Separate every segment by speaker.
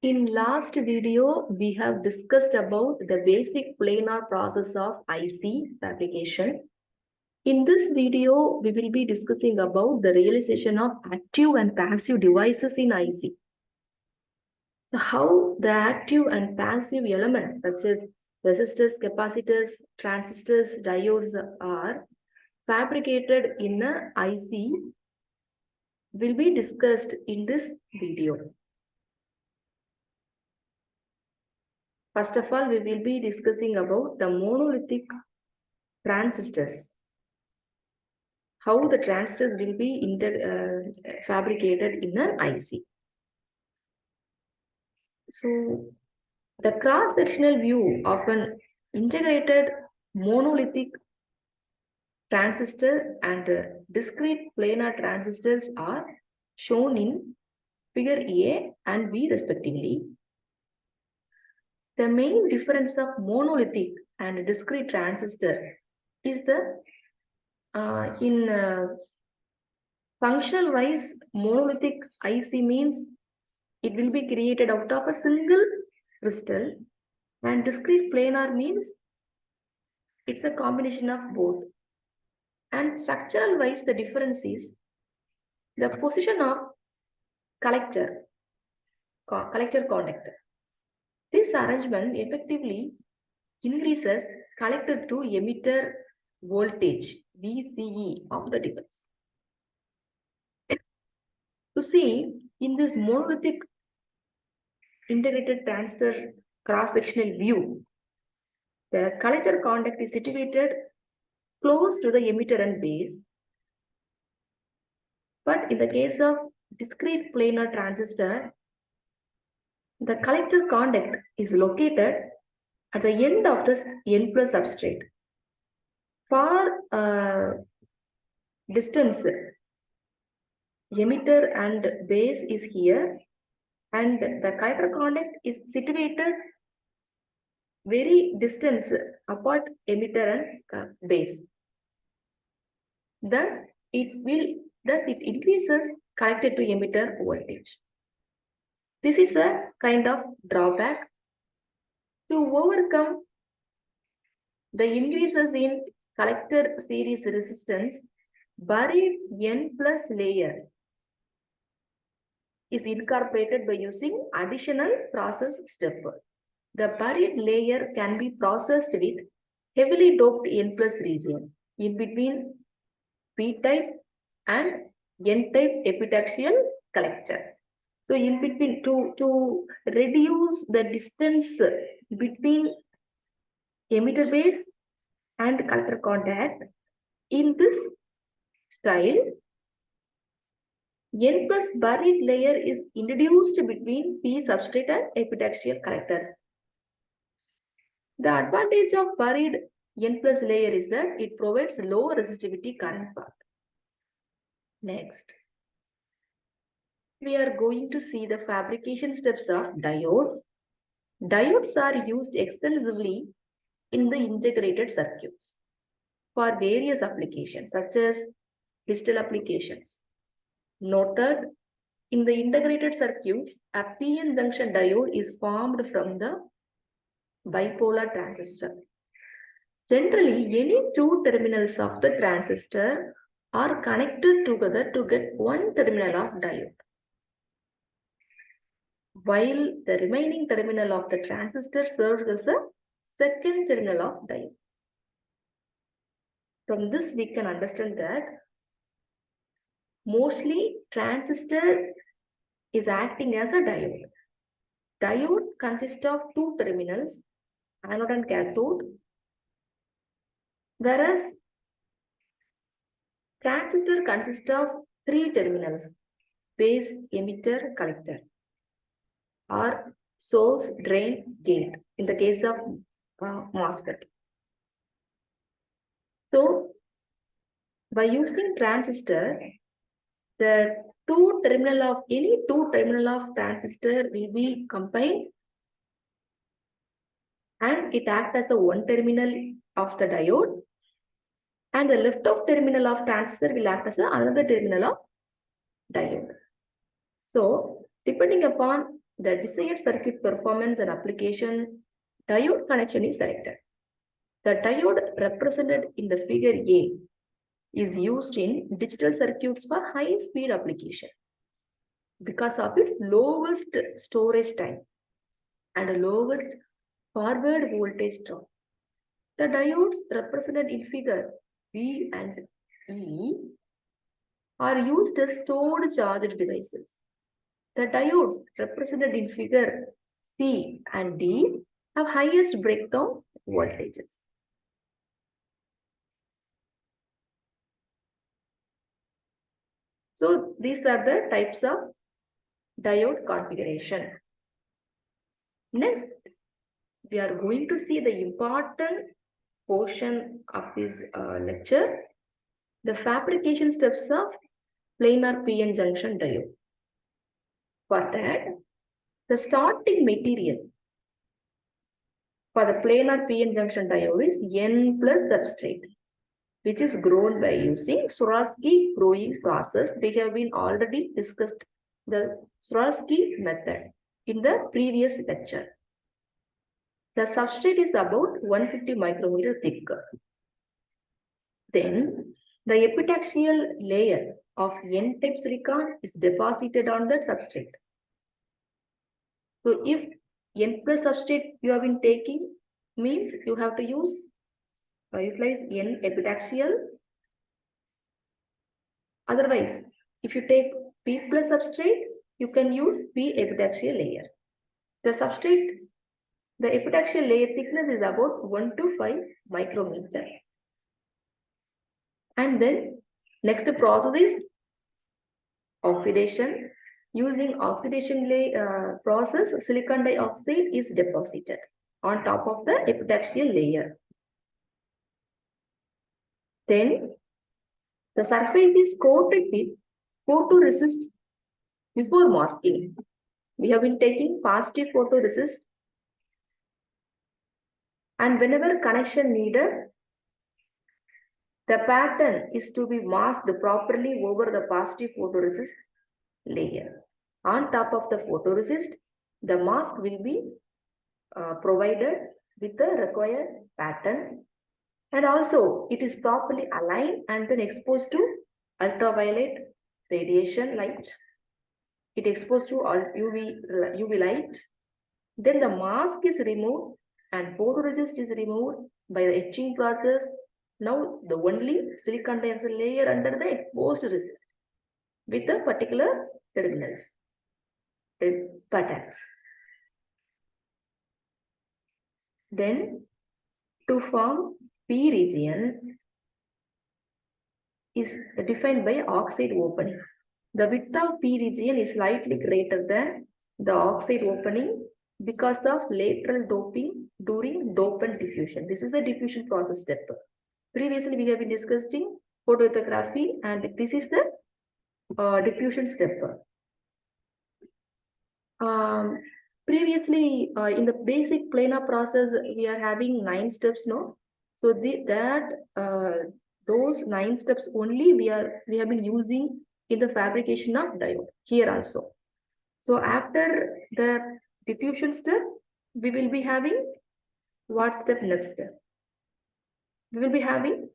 Speaker 1: In last video, we have discussed about the basic planar process of IC fabrication. In this video, we will be discussing about the realization of active and passive devices in IC. So how the active and passive elements such as resistors, capacitors, transistors, diodes are fabricated in a IC will be discussed in this video. First of all, we will be discussing about the monolithic transistors. How the transistors will be fabricated in an IC. So, the cross-sectional view of an integrated monolithic transistor and discrete planar transistors are shown in figure A and B respectively. The main difference of monolithic and discrete transistor is the functional wise, monolithic IC means it will be created out of a single crystal, and discrete planar means it's a combination of both. And structural wise, the difference is the position of collector conductor. This arrangement effectively increases collector to emitter voltage VCE of the device. To see in this monolithic integrated transistor cross-sectional view, the collector conduct is situated close to the emitter and base. But in the case of discrete planar transistor, the collector conduct is located at the end of the N plus substrate. For distance, emitter and base is here, and the collector conduct is situated very distance apart emitter and base. Thus, it increases collector to emitter voltage. This is a kind of drawback. To overcome the increases in collector series resistance, buried N plus layer is incorporated by using additional process step. The buried layer can be processed with heavily doped N plus region in between P-type and N-type epitaxial collector. So in between, to reduce the distance between emitter base and collector contact, in this style, N plus buried layer is introduced between P substrate and epitaxial collector. The advantage of buried N plus layer is that it provides low resistivity current path. Next, we are going to see the fabrication steps of diode. Diodes are used extensively in the integrated circuits for various applications such as digital applications. Noted, in the integrated circuits, a PN junction diode is formed from the bipolar transistor. Generally, any two terminals of the transistor are connected together to get one terminal of diode, while the remaining terminal of the transistor serves as a second terminal of diode. From this, we can understand that mostly transistor is acting as a diode. Diode consists of two terminals, anode and cathode, whereas transistor consists of three terminals, base, emitter, collector, or source, drain, gate in the case of MOSFET. So, by using transistor, the any two terminal of transistor will be combined and it acts as the one terminal of the diode, and the left-off terminal of transistor will act as another terminal of diode. So, depending upon the desired circuit performance and application, diode connection is selected. The diode represented in the figure A is used in digital circuits for high-speed application because of its lowest storage time and lowest forward voltage drop. The diodes represented in figure B and E are used as stored charged devices. The diodes represented in figure C and D have highest breakdown voltages. So these are the types of diode configuration. Next, we are going to see the important portion of this lecture, the fabrication steps of planar PN junction diode. For that, the starting material for the planar PN junction diode is N plus substrate, which is grown by using Swarovski growing process. We have been already discussed the Swarovski method in the previous lecture. The substrate is about 150 micrometer thick. Then the epitaxial layer of N-type silicon is deposited on that substrate. So if N plus substrate you have been taking, means you have to utilize N epitaxial. Otherwise, if you take P plus substrate, you can use P epitaxial layer. The substrate, the epitaxial layer thickness is about 1 to 5 micrometer. And then next process is oxidation. Using oxidation process, silicon dioxide is deposited on top of the epitaxial layer. Then the surface is coated with photoresist before masking. We have been taking positive photoresist, and whenever connection needed, the pattern is to be masked properly over the positive photoresist layer. On top of the photoresist, the mask will be provided with the required pattern, and also it is properly aligned and then exposed to ultraviolet radiation light. It exposed to UV light. Then the mask is removed and photoresist is removed by the etching process. Now the only silicon dioxide layer under the exposed resist with the particular terminals, patterns. Then to form P region is defined by oxide opening. The width of P region is slightly greater than the oxide opening because of lateral doping during dopant diffusion. This is the diffusion process step. Previously, we have been discussing photolithography, and this is the diffusion step. Previously, in the basic planar process, we are having 9 steps, no? So those 9 steps only we have been using in the fabrication of diode here also. So after the diffusion step, we will be having what step next step? We will be having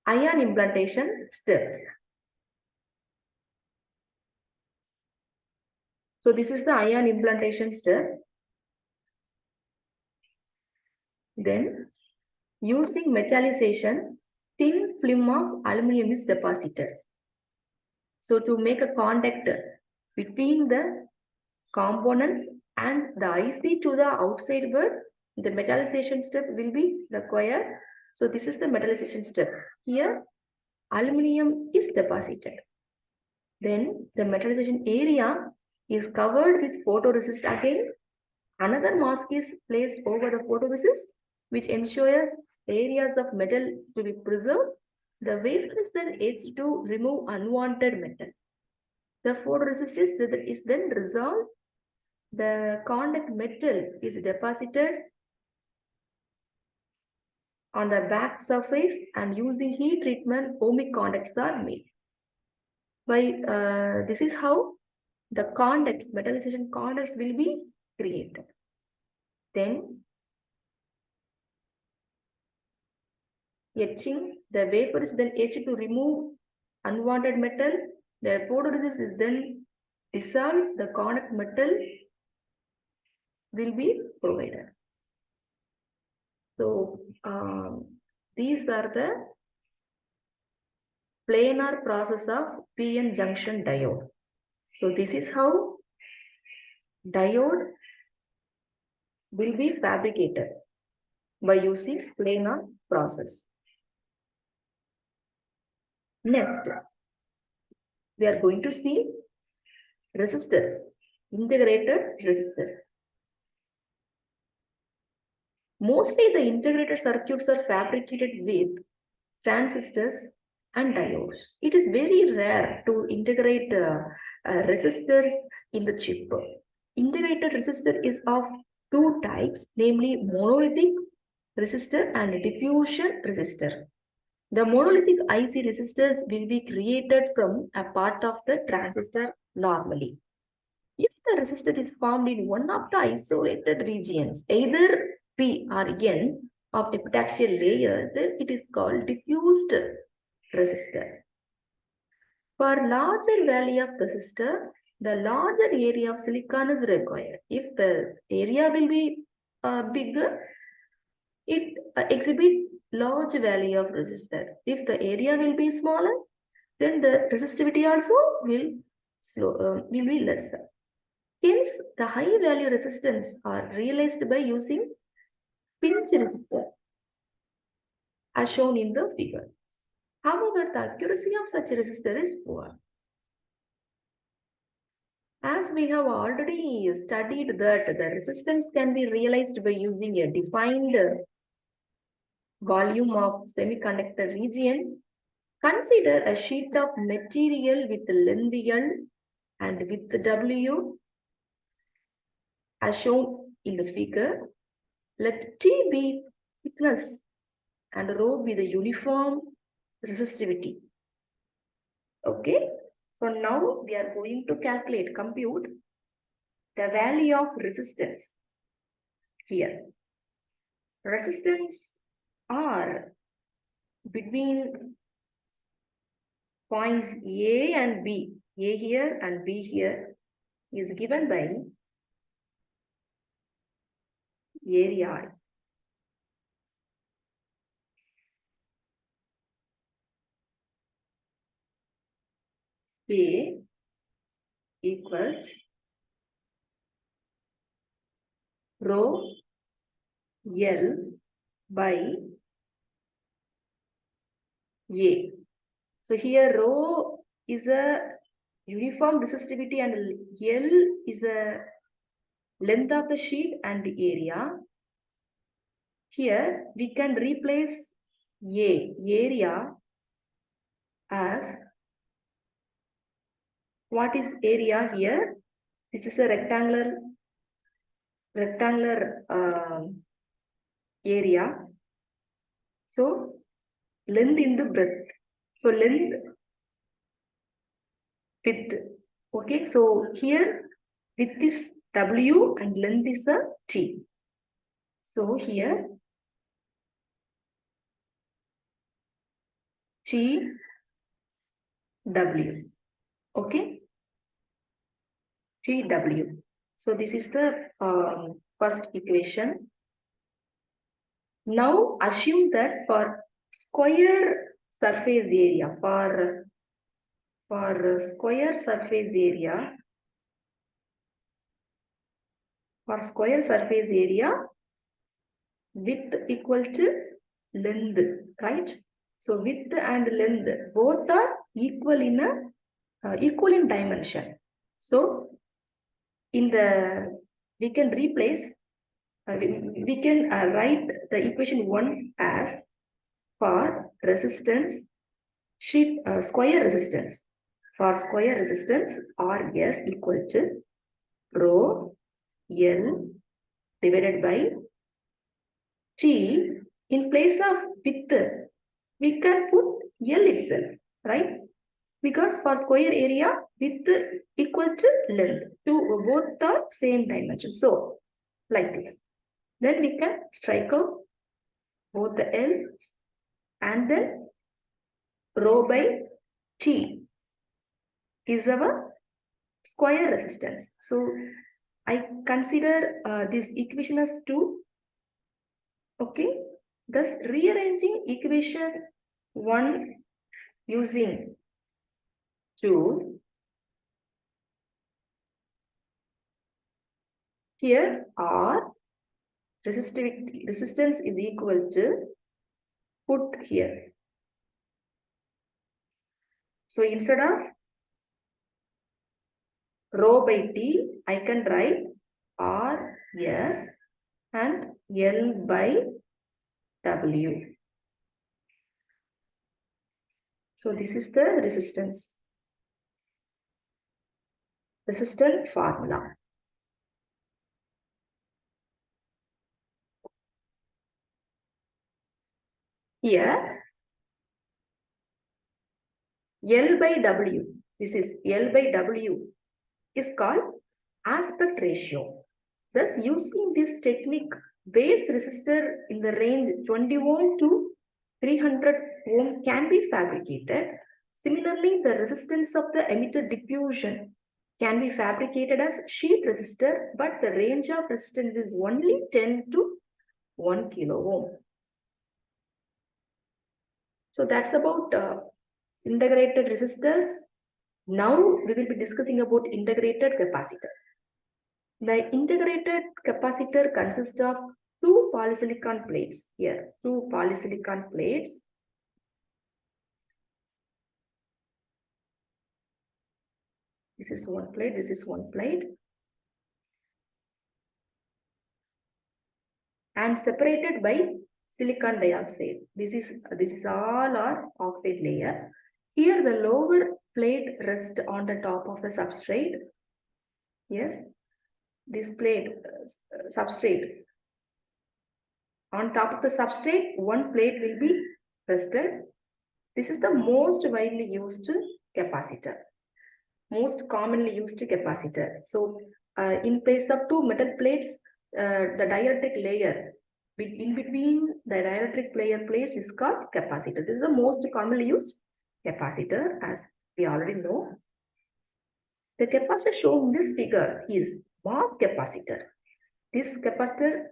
Speaker 1: ion implantation step. So this is the ion implantation step. Then using metallization, thin film of aluminum is deposited. So to make a contact between the components and the IC to the outside world, the metallization step will be required. So this is the metallization step. Here, aluminum is deposited. Then the metallization area is covered with photoresist again. Another mask is placed over the photoresist, which ensures areas of metal to be preserved. The wafer is then etched to remove unwanted metal. The photoresist is then resolved. The contact metal is deposited on the back surface, and using heat treatment, ohmic contacts are made. This is how the conducts, metallization conducts will be created. Then etching, the vapor is then etched to remove unwanted metal. The photoresist is then dissolved, the conduct metal will be provided. So these are the planar process of PN junction diode. So this is how diode will be fabricated by using planar process. Next, we are going to see resistors, integrated resistors. Mostly the integrated circuits are fabricated with transistors and diodes. It is very rare to integrate resistors in the chip. Integrated resistor is of two types, namely monolithic resistor and diffusion resistor. The monolithic IC resistors will be created from a part of the transistor normally. If the resistor is formed in one of the isolated regions, either P or N of epitaxial layer, then it is called diffused resistor. For larger value of resistor, the larger area of silicon is required. If the area will be bigger, it exhibits large value of resistor. If the area will be smaller, then the resistivity also will be lesser. Hence, the high value resistance are realized by using pinch resistor as shown in the figure. However, the accuracy of such a resistor is poor. As we have already studied that the resistance can be realized by using a defined volume of semiconductor region, consider a sheet of material with length L and width W as shown in the figure. Let T be thickness and rho be the uniform resistivity. Okay, so now we are going to compute the value of resistance here. Resistance R between points A and B, A here and B here, is given by area. A equals rho L by A. So here rho is a uniform resistivity and L is a length of the sheet and the area. Here we can replace area as, what is area here? This is a rectangular area. So length into breadth. So length width. Okay, so here width is W and length is a T. So here T W. Okay, T W. So this is the first equation. Now assume that for square surface area, for square surface area, width equal to length, right? So width and length both are equal in dimension. So in the, we can replace, we can write the equation 1 as, for resistance sheet square resistance, for square resistance RS equal to rho L divided by T. In place of width, we can put L itself, right? Because for square area, width equal to length. Both are same dimension. So, like this. Then we can strike out both the L's and then rho by T is our square resistance. So, I consider this equation as 2. Okay. Thus, rearranging equation 1 using 2. Here R resistance is equal to put here. So instead of rho by T, I can write R S and L by W. So this is the resistance formula. Here L by W, this is L by W is called aspect ratio. Thus, using this technique, base resistor in the range 20 ohm to 300 ohm can be fabricated. Similarly, the resistance of the emitter diffusion can be fabricated as sheet resistor, but the range of resistance is only 10 to 1 kilo ohm. So that's about integrated resistors. Now we will be discussing about integrated capacitor. The integrated capacitor consists of 2 polysilicon plates. Here, 2 polysilicon plates. This is one plate, this is one plate. And separated by silicon dioxide. This is all our oxide layer. Here the lower plate rests on the top of the substrate. Yes, this plate substrate. On top of the substrate, one plate will be rested. This is the most widely used capacitor. Most commonly used capacitor. So in place of 2 metal plates, the dielectric layer in between the dielectric layer plates is called capacitor. This is the most commonly used capacitor, as we already know. The capacitor shown in this figure is mass capacitor. This capacitor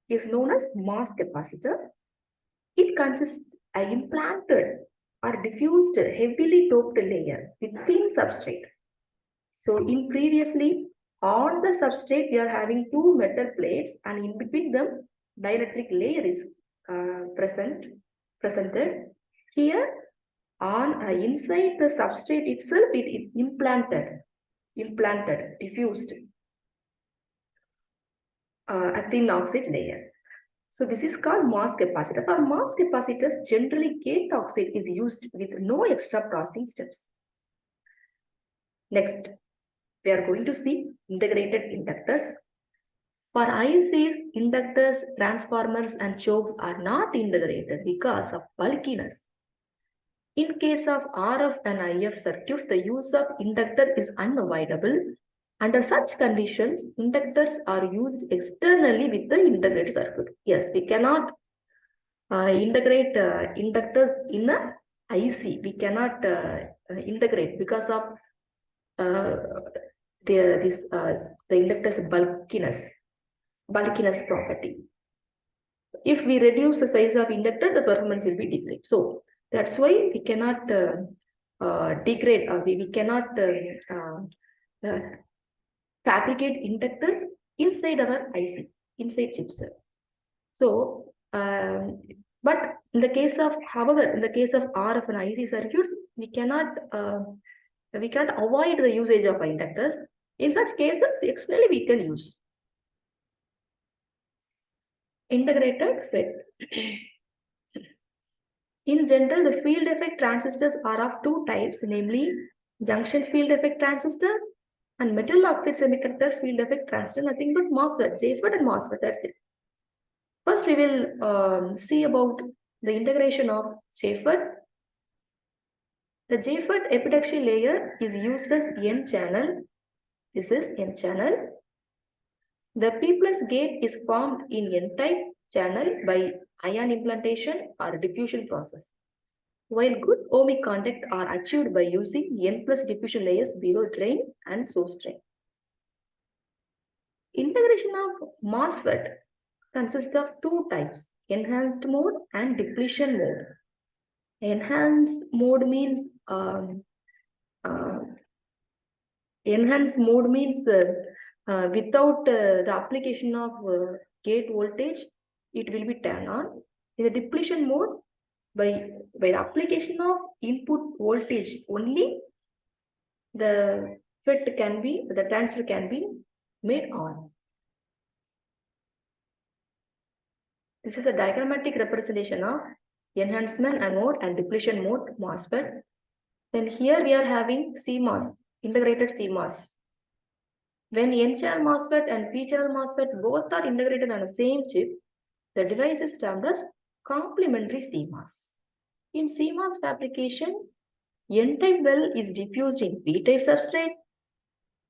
Speaker 1: is known as mass capacitor. It consists of an implanted or diffused heavily doped layer with thin substrate. So in previously on the substrate we are having 2 metal plates, and in between them dielectric layer is presented. Here on inside the substrate itself it is implanted, diffused a thin oxide layer. So this is called mass capacitor. For mass capacitors, generally gate oxide is used with no extra processing steps. Next, we are going to see integrated inductors. For ICs, inductors, transformers, and chokes are not integrated because of bulkiness. In case of RF and IF circuits, the use of inductor is unavoidable. Under such conditions, inductors are used externally with the integrated circuit. Yes, we cannot integrate inductors in a IC. We cannot integrate because of the inductor's bulkiness property. If we reduce the size of inductor, the performance will be degraded. So that's why we cannot degrade, or we cannot fabricate inductors inside our IC, inside chipset. So, but in the case of, however, in the case of RF and IC circuits, we cannot avoid the usage of inductors. In such cases, externally we can use integrated FET. In general, the field effect transistors are of 2 types, namely junction field effect transistor and metal oxide semiconductor field effect transistor. Nothing but MOSFET, JFET and MOSFET, that's it. First, we will see about the integration of JFET. The JFET epitaxial layer is used as N channel. This is N channel. The P plus gate is formed in N-type channel by ion implantation or diffusion process, while good ohmic contact are achieved by using N plus diffusion layers below drain and source drain. Integration of MOSFET consists of two types, enhanced mode and depletion mode. Enhanced mode means without the application of gate voltage, it will be turned on. In the depletion mode, by the application of input voltage only, the transistor can be made on. This is a diagrammatic representation of enhancement mode and depletion mode MOSFET. Then here we are having CMOS, integrated CMOS. When N-channel MOSFET and P-channel MOSFET both are integrated on the same chip, the device is termed as complementary CMOS. In CMOS fabrication, N-type well is diffused in P-type substrate.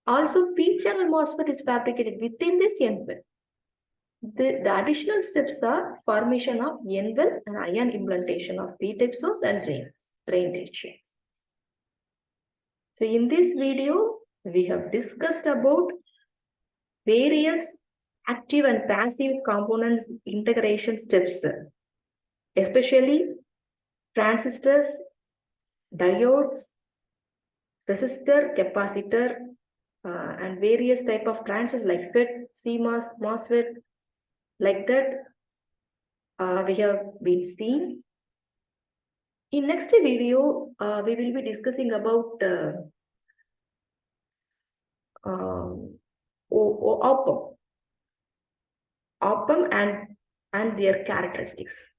Speaker 1: Also, P-channel MOSFET is fabricated within this N-well. The additional steps are formation of N-well and ion implantation of P-type source and drain regions. So in this video, we have discussed about various active and passive components integration steps, especially transistors, diodes, resistor, capacitor, and various type of transistors like FET, CMOS, MOSFET, like that we have been seeing. In next video, we will be discussing about op-amp and their characteristics.